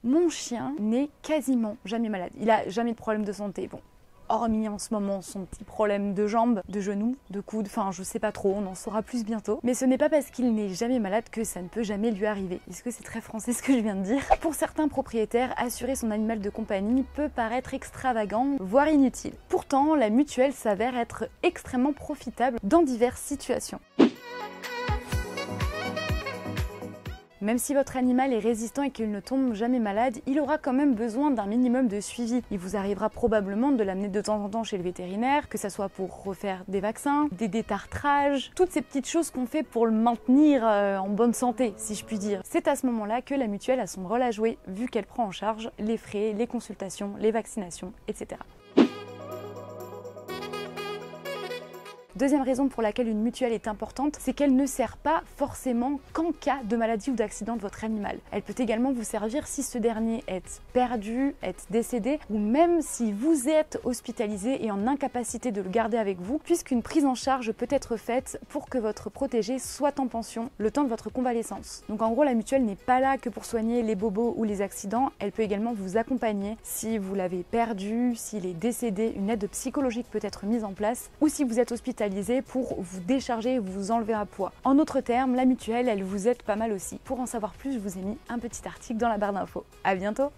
Mon chien n'est quasiment jamais malade. Il a jamais de problème de santé. Bon, hormis en ce moment son petit problème de jambes, de genoux, de coudes, enfin je sais pas trop, on en saura plus bientôt. Mais ce n'est pas parce qu'il n'est jamais malade que ça ne peut jamais lui arriver. Est-ce que c'est très français ce que je viens de dire? Pour certains propriétaires, assurer son animal de compagnie peut paraître extravagant, voire inutile. Pourtant, la mutuelle s'avère être extrêmement profitable dans diverses situations. Même si votre animal est résistant et qu'il ne tombe jamais malade, il aura quand même besoin d'un minimum de suivi. Il vous arrivera probablement de l'amener de temps en temps chez le vétérinaire, que ce soit pour refaire des vaccins, des détartrages, toutes ces petites choses qu'on fait pour le maintenir en bonne santé, si je puis dire. C'est à ce moment-là que la mutuelle a son rôle à jouer, vu qu'elle prend en charge les frais, les consultations, les vaccinations, etc. Deuxième raison pour laquelle une mutuelle est importante, c'est qu'elle ne sert pas forcément qu'en cas de maladie ou d'accident de votre animal. Elle peut également vous servir si ce dernier est perdu, est décédé, ou même si vous êtes hospitalisé et en incapacité de le garder avec vous, puisqu'une prise en charge peut être faite pour que votre protégé soit en pension le temps de votre convalescence. Donc en gros, la mutuelle n'est pas là que pour soigner les bobos ou les accidents, elle peut également vous accompagner si vous l'avez perdu, s'il est décédé, une aide psychologique peut être mise en place, ou si vous êtes hospitalisé pour vous décharger et vous enlever un poids. En d'autres termes, la mutuelle, elle vous aide pas mal aussi. Pour en savoir plus, je vous ai mis un petit article dans la barre d'infos. À bientôt!